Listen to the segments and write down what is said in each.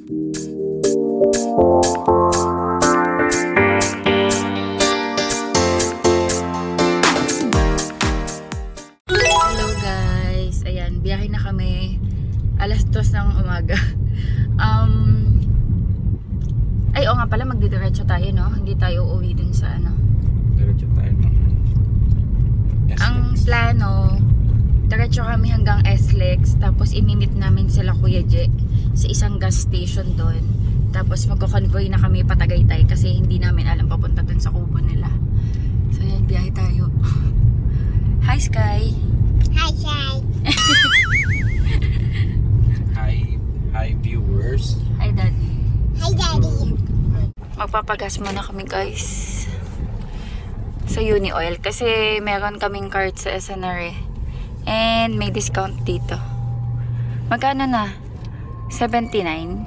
Hello guys, ayan, biyahe na kami. Alas 2 ng umaga. Ay, oo nga pala, magdidiretso tayo, no? Hindi tayo uuwi dun sa ano. Diretso tayo ng Ang plano, diretso kami hanggang SLEX, tapos imimit namin sila Kuya Je sa isang gas station doon. Tapos magko-convoy na kami pa Tagaytay kasi hindi namin alam papunta dun sa kubo nila. So yan, biyahe tayo. Hi Sky! Hi, Shy. Hi viewers. Hi Daddy! Hi, Daddy. Magpapagas muna kami guys sa Uni Oil kasi meron kaming card sa SNR and may discount dito. Magkano na? 79.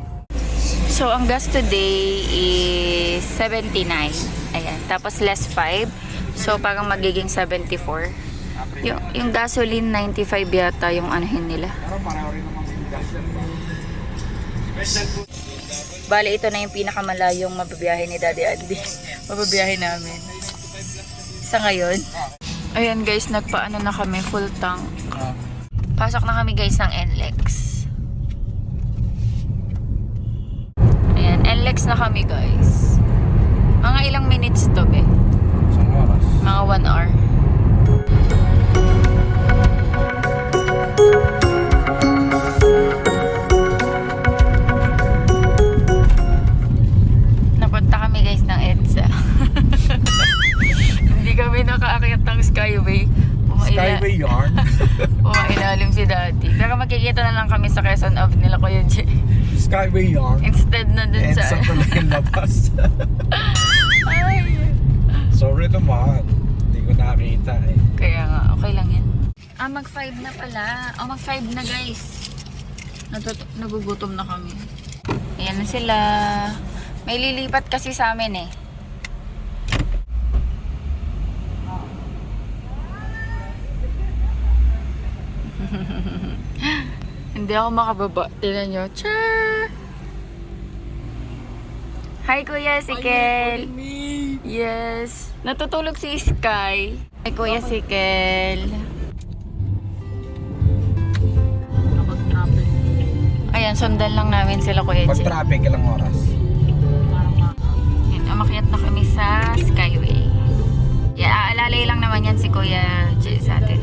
So ang gas today is 79. Ayan, tapos less 5, so parang magiging 74. Yung gasoline 95 yata yung anuhin nila. Bale, ito na yung pinakamalayong mababiyahe ni Daddy Andy. Mababiyahe namin. Sa ngayon. Ayan guys, nagpaano na kami, full tank. Pasok na kami guys ng NLEX. Ayan, NLEX na kami guys. Mga ilang minutes to be? Isang oras. Mga 1 hour. Napunta kami guys ng EDSA. Hindi kami nakaakyat ng Skyway. Skyway yarn. Ilalim si Daddy. Pero magkikita na lang kami sa Quezon Ave nila Kuya J. Skyway yarn. Instead na dun And sa... sa tuloy yung labas. Ay. Sorry naman. Hindi ko nakakita eh. Kaya nga, okay lang yan. Mag 5 na pala. Mag 5 na guys. Nagugutom na kami. Ayan na sila. May lilipat kasi sa amin eh. Hindi ako makababa. Tignan nyo. Char! Hi Kuya Sikel! Yes! Natutulog si Sky. Hi Kuya Sikel. Ayan, sundan lang namin sila Kuya Pag J. traffic, ilang oras? Ayan, umakyat na kami sa Skyway. Yeah, aalalay lang naman yan si Kuya J sa atin.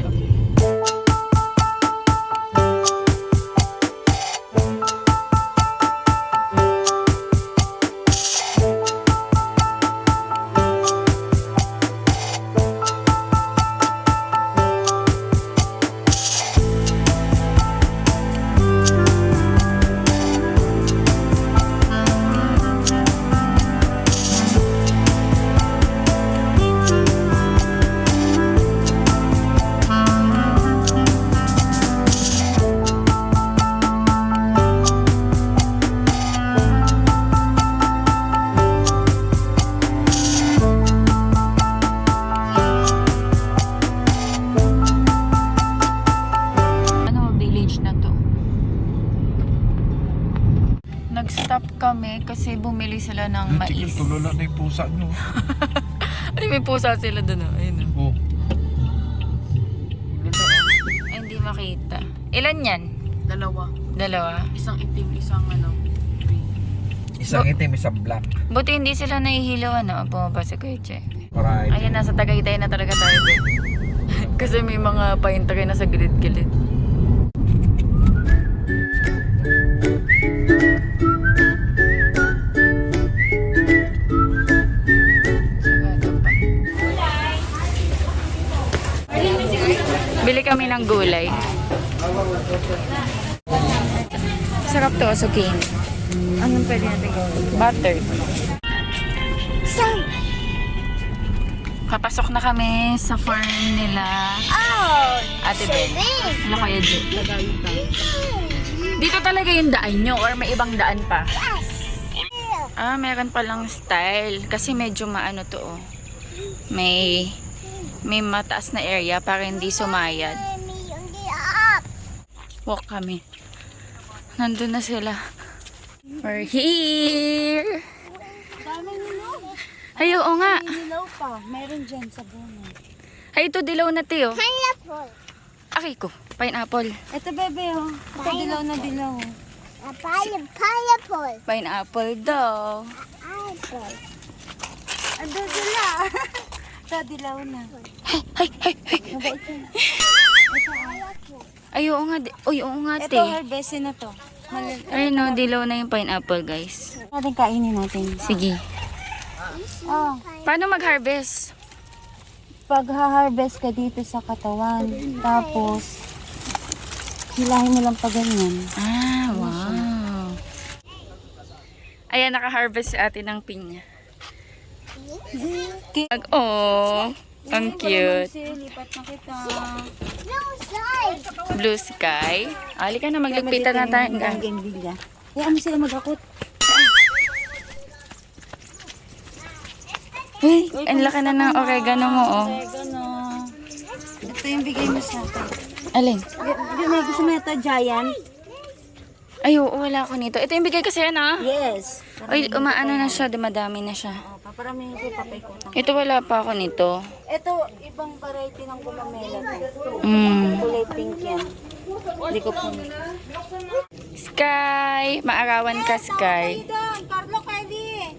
Nag-stop kami kasi bumili sila ng mais. Tulala na yung pusa nyo. Ay, may pusa sila doon. Ayun. Oh. Ay, hindi makita. Ilan yan? Dalawa. Isang itim, isang green. Isang itim, isang black. Buti hindi sila nahihilaw bumaba sa Kuya. Right. Ayan, nasa Tagaytay na talaga tayo din. Kasi may mga painter na sa gilid-gilid. Bili kami ng gulay. Sarap to, sukin. Anong pwede natin gawin? Butter. Papasok na kami sa farm nila. Oh, Ate Ben. Ano kaya dyan? Dito talaga yung daan nyo or may ibang daan pa? Meron palang style. Kasi medyo maano to oh. May mataas na area para hindi sumayad. Walk kami. Nandun na sila. We're here! Daming nilaw. Ay, oo nga. Nilaw pa. Meron dyan sa buno. Ay, ito dilaw na tiyo. Pineapple. Akay ko, pineapple. Ito bebe oh. Ito dilaw na dilaw. Pineapple. Pineapple daw. Apple. Ado dilaw. Ito dilaw na. Ay, ay, ay. Mabait yun. Ay, oo nga. Uy, oo nga, Ito te. harvestin na to. Ay, no, dilaw na yung pineapple, guys. Natin kainin natin. Sige. Oh, Paano mag-harvest? pag ha-harvest ka dito sa katawan, tapos hilahin mo lang pa ganyan. Ah, wow. Ayan, naka-harvest si ate ng pinya. Oh, ang cute. Lipat na kita. Blue sky. Ali ka na, magligpitan na tayo. Hanggang bilya. Kaya mo sila mag-akot. Hey, ang laki na ng oregano mo, oh. Oregano. Ito yung bigay mo sa akin. Alin? May gusto mo ito, giant? Ay, oo, wala ako nito. Ito yung bigay kasi yan, ah. Yes. Uy, umaano na siya, dumadami na siya. Oh, paparamihin ko papaikotang. Ito wala pa ako nito. Ito, ibang variety ng gumamela to. Mm. Kulay pink yan. Hindi ko po. Sky, maarawan ka, Sky. doon, Carlo Kylie.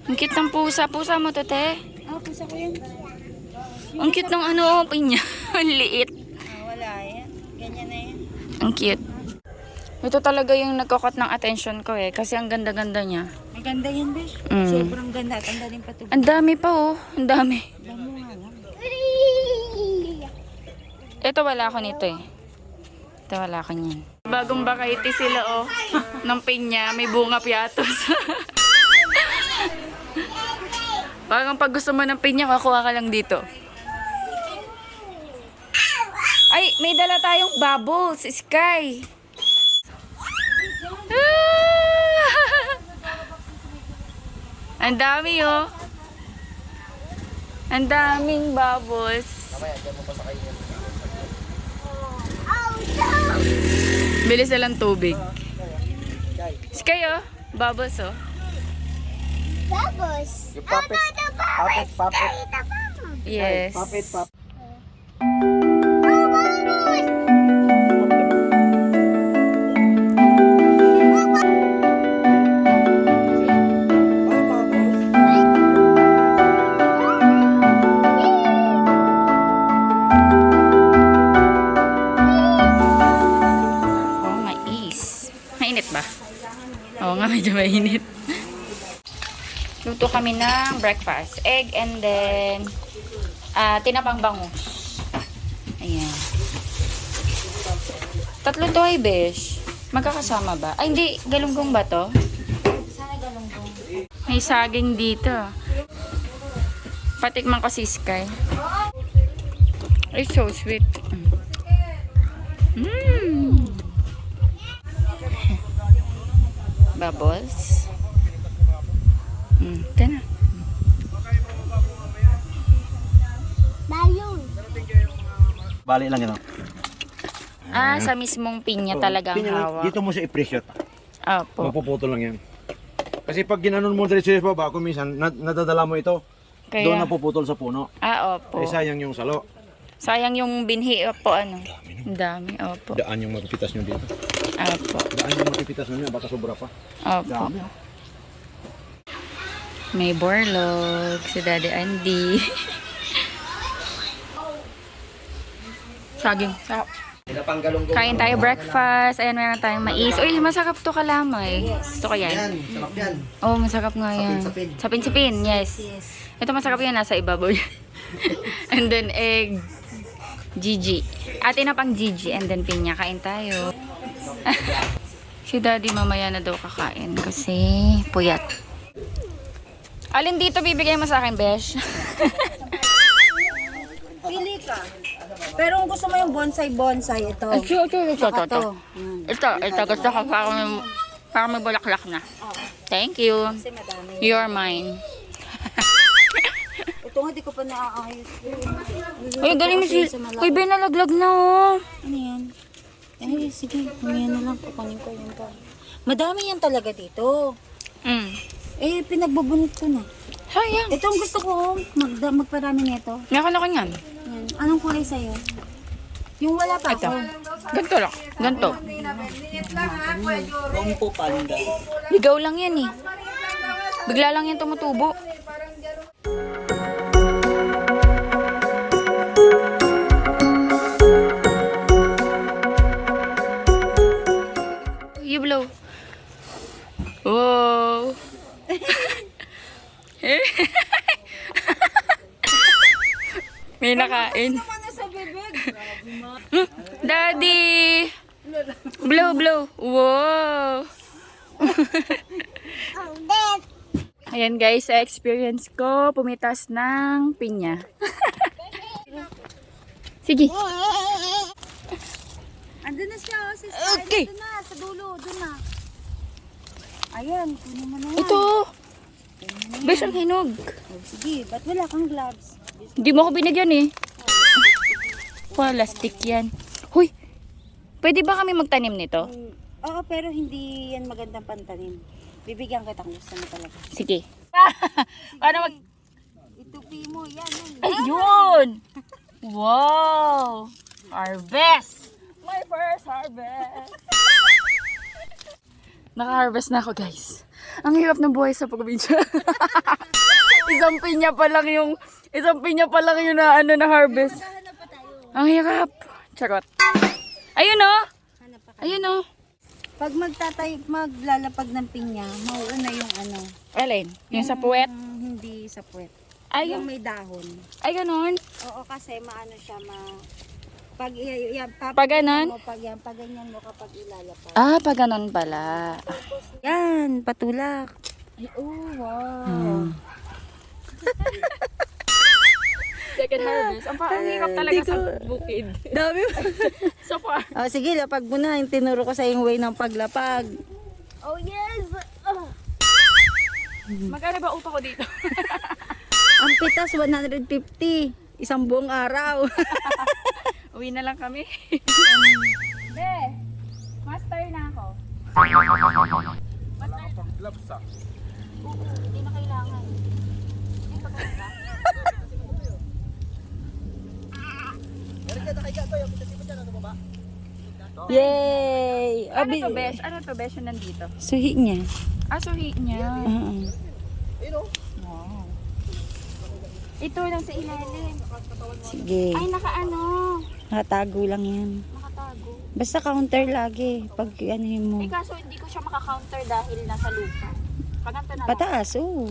Ang cute ng pusa. Pusa mo to, te. Ah, pusa ko yan. Ang cute ng ano, pinya. Ang liit. Ah, wala yan. Ganyan na yan. Ang cute. Ito talaga yung nagkakot ng attention ko eh. Kasi ang ganda-ganda niya. Maganda yan, Besh. Mm. Sobrang ganda at ang daling patubig. Ang dami pa oh. Ang dami. Damo nga lang. Ito wala ako nito eh. Ito wala ako niyan. Bagong variety sila oh. Ng pinya. May bunga piatos. Parang pag gusto mo ng pinya, kakuha ka lang dito. Ay, may dala tayong bubbles, Sky. Ang dami oh. Ang daming bubbles. Bilis na lang tubig. Sky oh. Bubbles oh. Bubbles. Yung puppet. Puppet. Yes. Puppet. Oh, mais. Mainit ba? Oo nga, medyo mainit. Luto kami ng breakfast. Egg and then tinapang bangus. Ayan. Tatlo to ay, besh. Magkakasama ba? Ay, hindi. Galunggong ba to? Sana galunggong. May saging dito. Patikman ko si Sky. Ay, so sweet. Mmm. Bubbles. Ito na. Balloon. Bali lang yun. Sa mismong pinya talagang hawak. Dito mo siya i-pressure. Opo. Mapuputol lang yan. Kasi pag ginanon mo diretso sa baba, kung minsan nadadala mo ito, doon Kaya, napuputol sa puno. opo. Eh sayang yung salo. Sayang yung binhi po, ano. Ang dami, opo. Daan yung mapipitas nyo dito. Opo. Daan yung mapipitas nyo, baka sobra pa. Opo. Dami. May borlog, si Daddy Andy. Saging. Sarap. Kain tayo breakfast. Ayan, meron tayong mais. Uy, masarap to kalamay. Gusto ko yan. Sarap yan. Oo, masarap nga yan. Sapin-sapin, yes. Ito masarap yan, nasa ibabaw yan. And then egg. Gigi. Atin na pang Gigi. And then pinya. Kain tayo. Si Daddy mamaya na daw kakain kasi puyat. Alin dito bibigay mo sa akin, Besh? Pili ka. Pero kung gusto mo yung bonsai, ito. Ito. Saka to. Ito. Gusto ko parang may bulaklak na. Thank you. Kasi madami. You're mine. Ito nga, di ko pa naaayos. Uy, galing mo si... Uy, Ben, nalaglag na oh. Ano yan? Eh, sige. Humiyan na lang. Kukunin ko yun pa. Madami yan talaga dito. Mm. Eh, pinagbubunot ko na. Sayang. Ito ang gusto ko, magparami nito. Meron ako niyan. Yan. Anong kulay sa'yo? Yung wala pa Ito. ako. Ganto lang. Ganto. Rompo panda. Ligaw lang yan eh. Bigla lang yan tumutubo. You blow. Wow. May nakain. Daddy! Blow, blow. Wow. Ayan guys, sa experience ko, pumitas ng pinya. Sige. Andun na siya, oh, sis. Okay. Andun na, sa dulo, dun na. Ayan, kunin mo na yan. Ito. Besh, ang hinog. Oh, sige, ba't wala kang gloves? Hindi mo ako binigyan eh. Plastic yan. Huy, pwede ba kami magtanim nito? Oo, pero hindi yan magandang pantanim. Bibigyan kita kung gusto mo talaga. Sige. Paano mag... Itupi mo, yan. Ayun! Wow! Harvest! My first harvest! Naka-harvest na ako guys. Ang hirap ng buhay sa probinsya. Isang pinya pa lang yung na ano na harvest. Ang hirap. Charot. Ayun oh. Ayun oh. Pag maglalapag ng pinya, mauuna yung ano. Alin? Yung sa puwet? Hindi sa puwet. Ay, Yung may dahon. ay ganon. Oo, kasi maano siya pag Pag ganon? pag ganyan mo kapag ilalapag. Ah, pag ganon pala. Yan, patulak. Ay, oh, wow. Second harvest. Ang hirap talaga sa bukid. Dami. So far. Oh, sige, lapag mo na. Yung tinuro ko sa yung way ng paglapag. Oh yes! Magkano ba upa ko dito? Ang pitas, 150. Isang buong araw. Uwi na lang kami. Be, master na ako. Nakapag-gloves ah. Hindi na kailangan. Ay, pagkakita. Yay! Ano to, Besh? Ano to, Besh, yung nandito? Suhi niya. Ah, suhi niya. Oo. Wow. Ito lang sa ilalim. Sige. Ay, nakaano. Nakatago lang yan. Nakatago. Basta counter lagi. Pag anuhin mo. Eh, kaso hindi ko siya maka-counter dahil nasa lupa. Paganto na lang. Pataas, oo.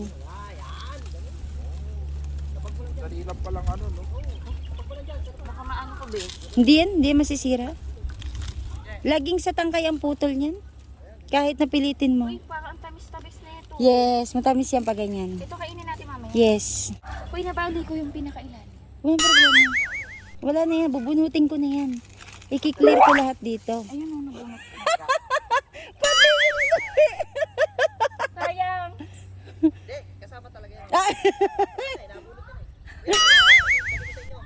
Kanina pa lang ano, no? Baka maano ko, Besh. Hindi masisira. Laging sa tangkay ang putol niyan. Kahit napilitin mo. Uy, parang ang tamis-tamis na ito. Yes, matamis yan pag ganyan. Ito kainin natin mamaya. Yes. Uy, nabali ko yung pinakailan. Walang problema. Wala na yan, bubunutin ko na yan. I-clear ko lahat dito. Ayun o, nabunot ko. Sayang.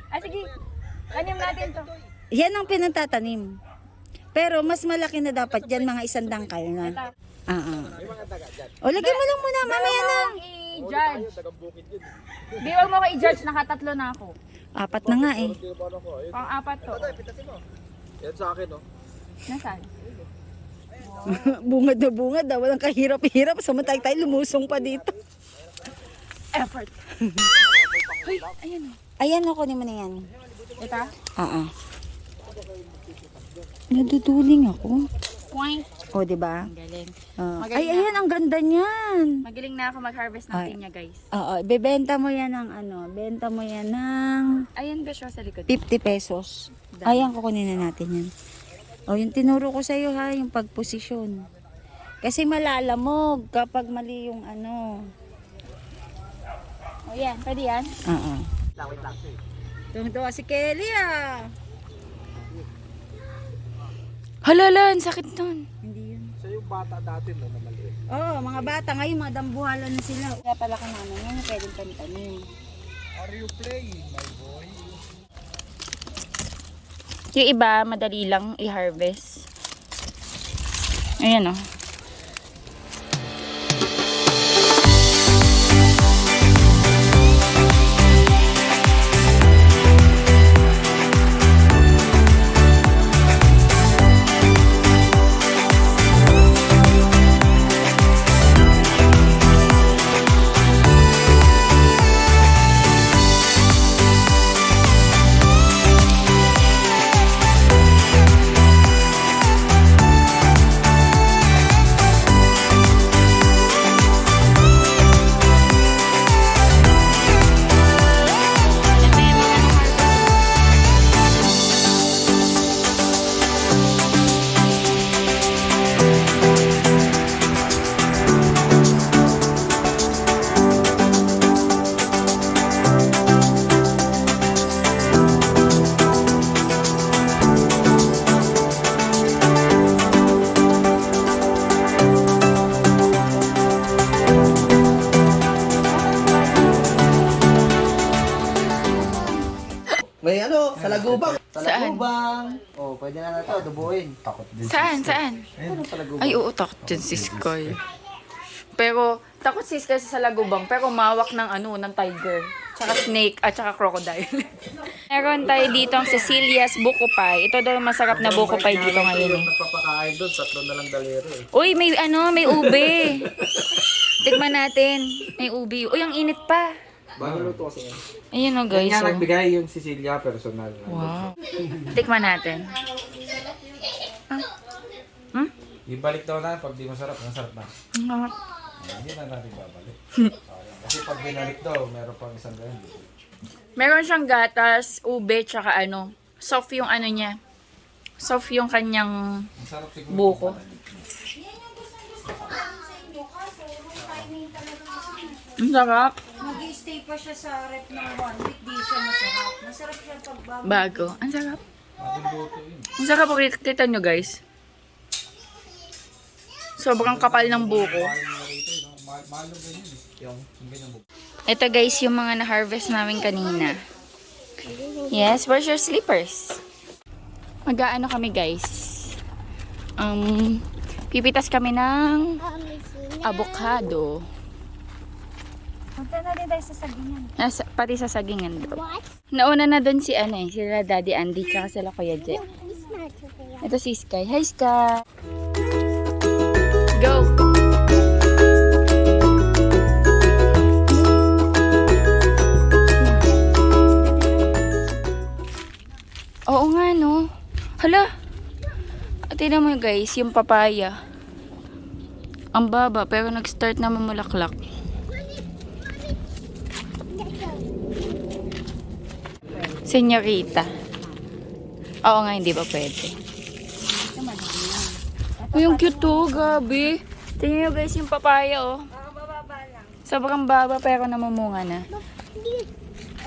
Ah, sige. Tanim natin to. Yan ang pinagtatanim. Pero mas malaki na dapat dyan, mga isang dangkal na. O, lagyan mo lang muna, mamaya na. I-judge. Di, wag mo ko i-judge. Nakatatlo na ako. 4 na nga eh. Pang-apat to. Yan sa akin, no? Nasaan? Bungad na bungad daw. Walang kahirap-hirap. Samantay tayo lumusong pa dito. Effort. Uy, ayan o. Ayan, ako mo na yan. Ito? Naduduling ako. Point. O, diba? Ang galing. Ay, ayan, ang ganda niyan. Magaling na ako mag-harvest ng pinya, guys. Oo, bebenta mo yan ng ano, benta mo yan ng Ayan ba siya sa likod? 50 pesos. Ayan, kukunin na natin yan. O, yung tinuro ko sa'yo ha, yung pagposisyon. Kasi malalamog kapag mali yung ano. O yan, pwede yan? Oo. Tungtuwa si Kelly ah. Halalan, sakit nun. Hindi yun. Siya yung bata dati, no? Na maliit. Oo, mga bata ngayon, mga dambuhalan na sila. Kaya pala ka namin yan, pwedeng pantanim. Are you playing, my boy? Yung iba, madali lang i-harvest. Ayan o. Talagubang. Saan? Talagubang. Oh, pwede na ito, adobohin. Takot din. Saan? Ay, oo, takot dyan si Sky. Pero, takot si Sky sa salagubang, pero mawak ng ng tiger. Tsaka snake, at tsaka crocodile. Meron tayo dito ang Cecilia's Buko Pie. Ito daw masarap na buko pie dito ngayon eh. Nagpapakain doon, 3 na lang dalero eh. Uy, may ube. Tikman natin. May ube. Uy, ang init pa. Bago luto kasi yan. Ayun o guys. Kanya Oh. nagbigay yung Cecilia, personal. Wow. Tikman natin. Ibalik daw na, pag di masarap, masarap na. Ah. Hindi na natin babalik. Kasi pag binalik daw, meron pang isang ganyan. Meron siyang gatas, ube, tsaka soft yung niya. Soft yung kanyang Masarap siguro. buko. Ang sarap. Mag-stay pa siya sa rep ng 1 week, di siya masarap. Masarap siya pag Bago. Ang sarap. Ating buto yun. Ang sarap po. Kita nyo guys. Sobrang kapal ng buko. Mahal na ganyan eh. Yung ganyan buko. Ito guys, yung mga na-harvest namin kanina. Yes, where's your slippers? Mag-aano kami guys. Pipitas kami ng avocado. Punta na din tayo sa sagingan. Pati sa sagingan daw. Nauna na doon si sila Daddy Andy tsaka sila Kuya Jet. Ito si Sky. Hi Sky! Go! Oo nga no. Hala! Tingnan mo guys, yung papaya. Ang baba pero nag-start na mamulaklak. Senyorita. Oo nga, hindi ba pwede? Uy, yung cute to, gabi. Tingnan nyo guys yung papaya, oh. Sobrang baba pero namumunga na.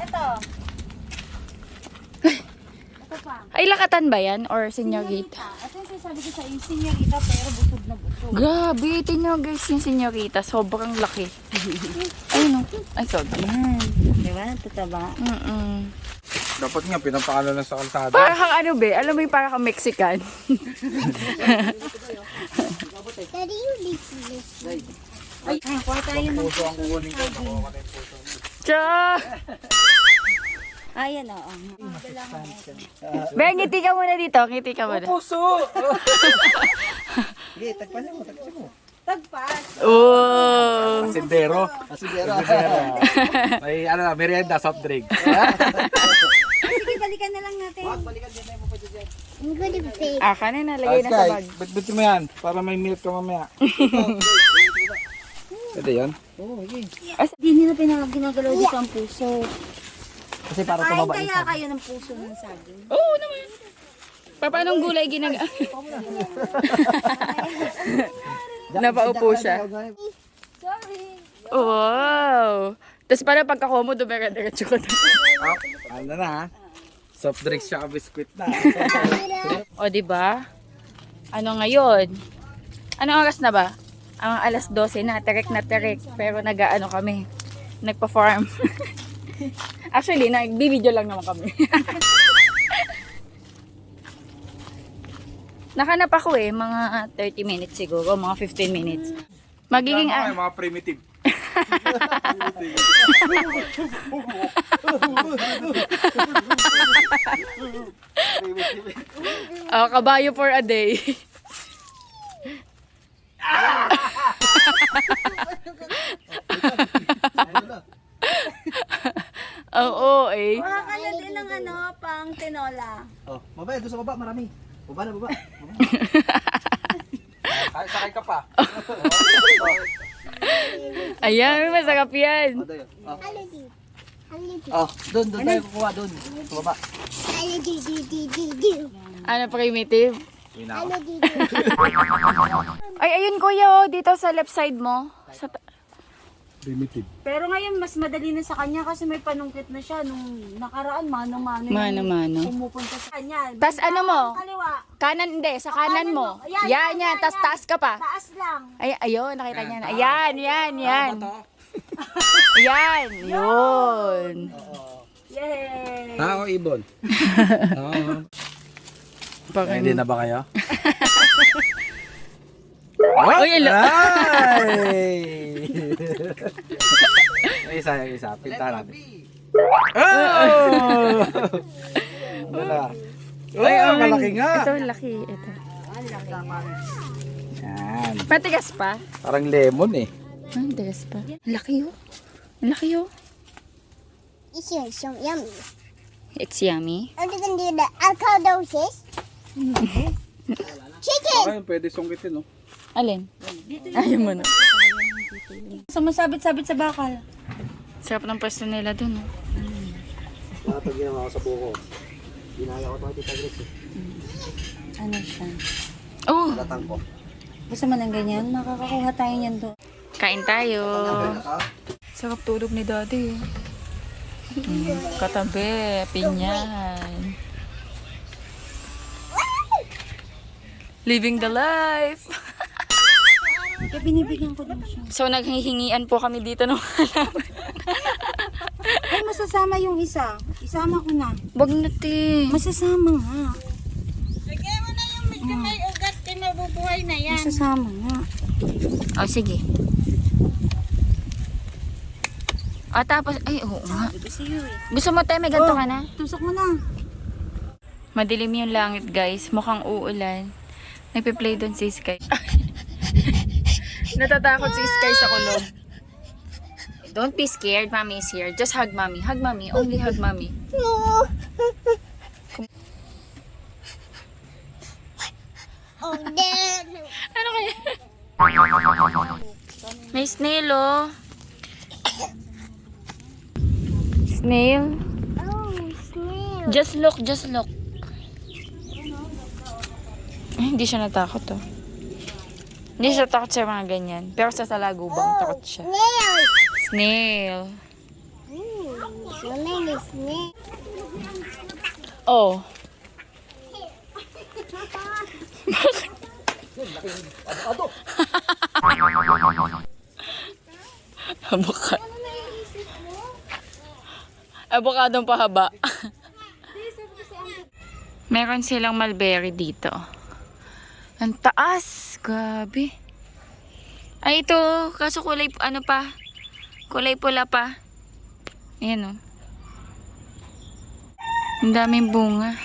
Ito. Ay, lakatan ba yan? Or senyorita? Ito yung sinasabi ko sa iyo, senyorita pero busog na busog. Grabe, tingnan nyo guys yung senyorita. Sobrang laki. Ayun, oh. Ay, sorry. Yan. Di ba? Tataba. Dapat nga, pinapakalo na sa kalsada. Para kang be? Alam mo yung para kang Mexican. Daddy, you live. Ay, kuha tayo ng Puso ang kukunin ko. Nakuha ko na yung puso. Tiyan! Ayan, oo. Be, ngiti ka muna dito. Ngiti ka muna. Puso! Sige, tagpasin mo, tagpasin mo. Tagpas. Oh! Asindero. Asindero. May merienda, soft drink. Sige, balikan na lang natin. I'm gonna say. Kanina, lagay na sa bag. Bitbitin mo yan, para may milk ka mamaya. Pwede yan? Hindi nila ginagalaw dito ang puso. Kasi para Kain tumaba kaya kayo ng puso ng saging? Oo naman. Paanong gulay Napaupo siya. Sorry. Wow! Tapos para pagkakomo, dumera-diretso ka na. Ano na ha? Soft drinks siya, biskuit na. O, diba? Ano ngayon? Anong oras na ba? Ang alas 12 na, terek. Pero nag-ano kami. Nagpa-farm. Actually, nagbibideo lang naman kami. Nakanap ako mga 30 minutes siguro, mga 15 minutes. Magiging Mga primitive. kabayo for a day. Oo, Makakala din ng pang tinola. Oh, baba, doon sa baba, marami. Baba na, baba. Sakay ka pa. Ayan, masarap yan. Holiday. Holiday. Oh, doon tayo kukuha, doon. Sa baba. Holiday. Ano, primitive? Holiday. Ay, ayun kuya, dito sa left side mo. Primitive. Pero ngayon, mas madali na sa kanya kasi may panungkit na siya. Nung nakaraan, mano-mano. Mano-mano. Pumupunta sa kanya. Tas ano mo? Kaliwa. Kanan, hindi. Sa kanan mo. Yan, Yan. Tas taas ka pa. Taas lang. Ay, ayun, nakita niya na. Ayan. Yan. Yun. Tao, ibon. Oo. Parang... Hindi na ba kayo? Uy, Yung isa. Pinta natin. Oh! Dala. Ay, malaki nga. Ito, laki. Ito. Yan. Matigas pa? Parang lemon eh. Ang tigas pa. Ang laki oh. Ang laki oh. It's so yummy. It's yummy. I'm gonna do the alkalosis. Chicken. Ay, pwede sungkitin, no? Alin? Ayaw mo na. Sumasabit-sabit sa bakal. Sarap ng pwesto nila dun oh. Pag ginawa ko sa buko, ginaya ko ito Tita Grace eh. Ano siya? Oh! Latang ko. Gusto mo ng ganyan? Makakakuha tayo niyan doon. Kain tayo. Sarap tulog ni daddy. Katabi, pinyan. Living the life. Kaya binibigyan ko din siya. So naghihingian po kami dito ng halaman. Ay, masasama yung isa. Isama ko na. Wag na te. Masasama nga. Lagyan mo na yung medyo may ugat na mabubuhay na yan. Masasama nga. Oh, sige. Ah, tapos, ay, oo nga. Ito si you eh. Gusto mo tayo, may ganito ka na? Tusok mo na. Madilim yung langit, guys. Mukhang uulan. Nagpe-play doon si Sky. Natatakot si Sky sa kulog. Don't be scared. Mommy is here. Just hug mommy. Hug mommy. Only hug mommy. Oh, then. Ano kaya? May snail, oh. Snail? Oh, snail. Just look, just look. Ay, hindi siya natakot, oh. Hindi siya takot sa mga ganyan. Pero sa talagubang, takot siya. Snail. Snail. So name is snail. Oh. Avocado. Avocadong pahaba. Meron silang mulberry dito. Ang taas. Grabe. Ay, ito. Kaso kulay, ano pa? Kulay pula pa. Ayan, oh. Ang daming bunga.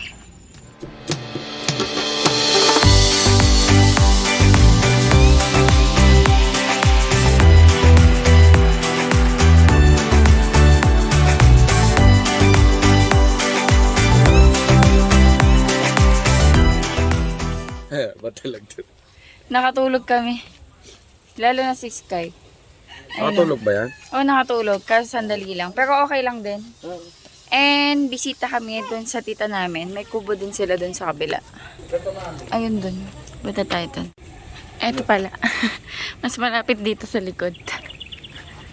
Ba't talaga? Nakatulog kami. Lalo na si Sky. Nakatulog ba yan? Oo, nakatulog. Kasi sandali lang. Pero okay lang din. And bisita kami dun sa tita namin. May kubo din sila dun sa kabila. Ayun dun. Bata tayo dun. Eto pala. Mas malapit dito sa likod.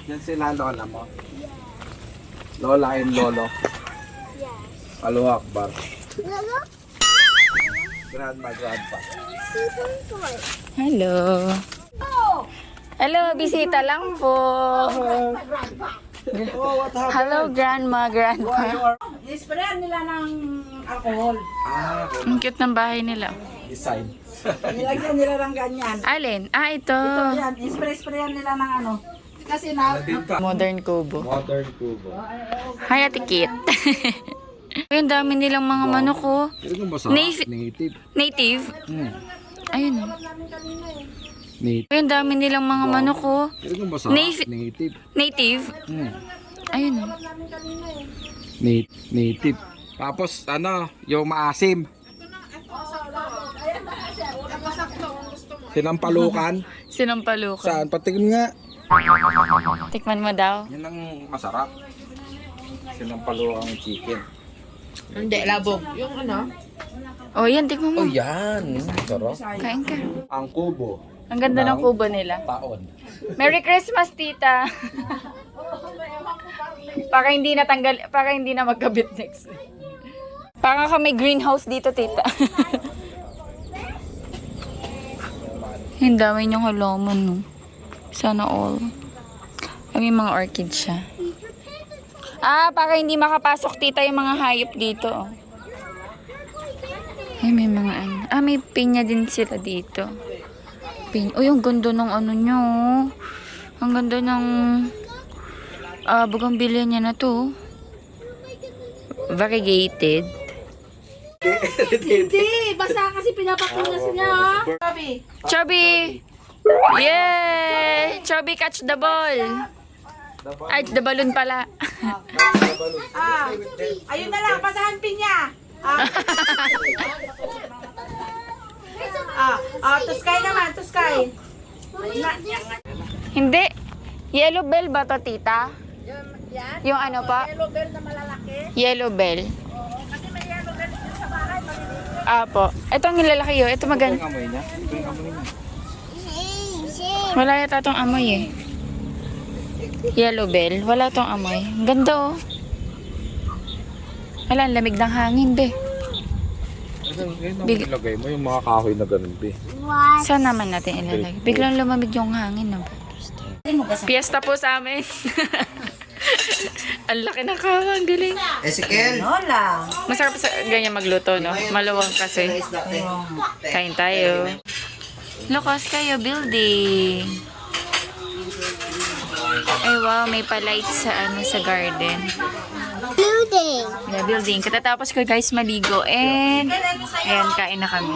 Yan sila lola mo. Lola and lolo. Allahu Akbar. Lolo? Grandma. Hello. Hello, bisita lang po. Hello, grandma. Isprayan nila ng alcohol. Ang cute ng bahay nila. Decide. Nilagyan nila ng ganyan. Alin? Ah, ito. Yan, isprayan nila ng ano. Kasi na... Modern kubo. Modern kubo. Hi, Ate Kit. Ang dami nilang mga manok, oh. Ito ba sa native? Native. Ayun, oh. Native. Ang dami nilang mga manok, oh. Ito ba sa Native. native? Native. Ayun, oh. Native. Tapos ano, yung maasim. Sinampalukan. Sinampalukan. Saan? Patingin nga. Tikman mo daw. Yan ang masarap. Sinampalukan chicken. Hindi, labog. Yung ano? Oh, yan. Tikman mo. Oh, yan. Sarap. Kain ka. Ang kubo. Ang ganda ng kubo nila. Taon. Merry Christmas, tita. Para hindi na tanggal, para hindi na magkabit next. Para kami greenhouse dito, tita. Ang dami niyong halaman, no? Sana all. Ay, may mga orchid siya. Para hindi makapasok tita yung mga hayop dito. Oh. Ay, may mga ano. May pinya din sila dito. Uy, ang ganda ng ano nyo. Ang ganda ng bougainvillea niya na to. Variegated. Hindi, basta kasi pinapapunas niya. Sabi. Chubby! Yay! Chubby, catch the ball! Ay, the balloon pala. Ayun na lang, pasahan pinya. Tuskay naman, tuskay. Hindi. Yellow bell ba to, tita? Yung ano pa? Yellow bell na malalaki. Yellow bell. Kasi may yellow bell dito sa bahay, maliliit. Apo. Ito ang nilalaki yun. Ito maganda. amoy niya. Ito yung amoy niya. Wala yata tong amoy eh. Yellow bell. Wala tong amoy. Ang ganda oh. Wala, ang lamig ng hangin, be. Big- Ilagay mo yung mga kahoy na ganun, be. Saan naman natin ilalagay? Biglang lumamig yung hangin, no? Fiesta po sa amin. Ang laki ng kawa, ang galing. Ezekiel. Hola. Masarap sa ganyan magluto, no? Maluwang kasi. Kain tayo. Lukas kayo, building. Ay, wow, may pa-light sa, sa garden. Building. Yeah, building. Katatapos ko, guys, maligo. And, ayan, kain na kami.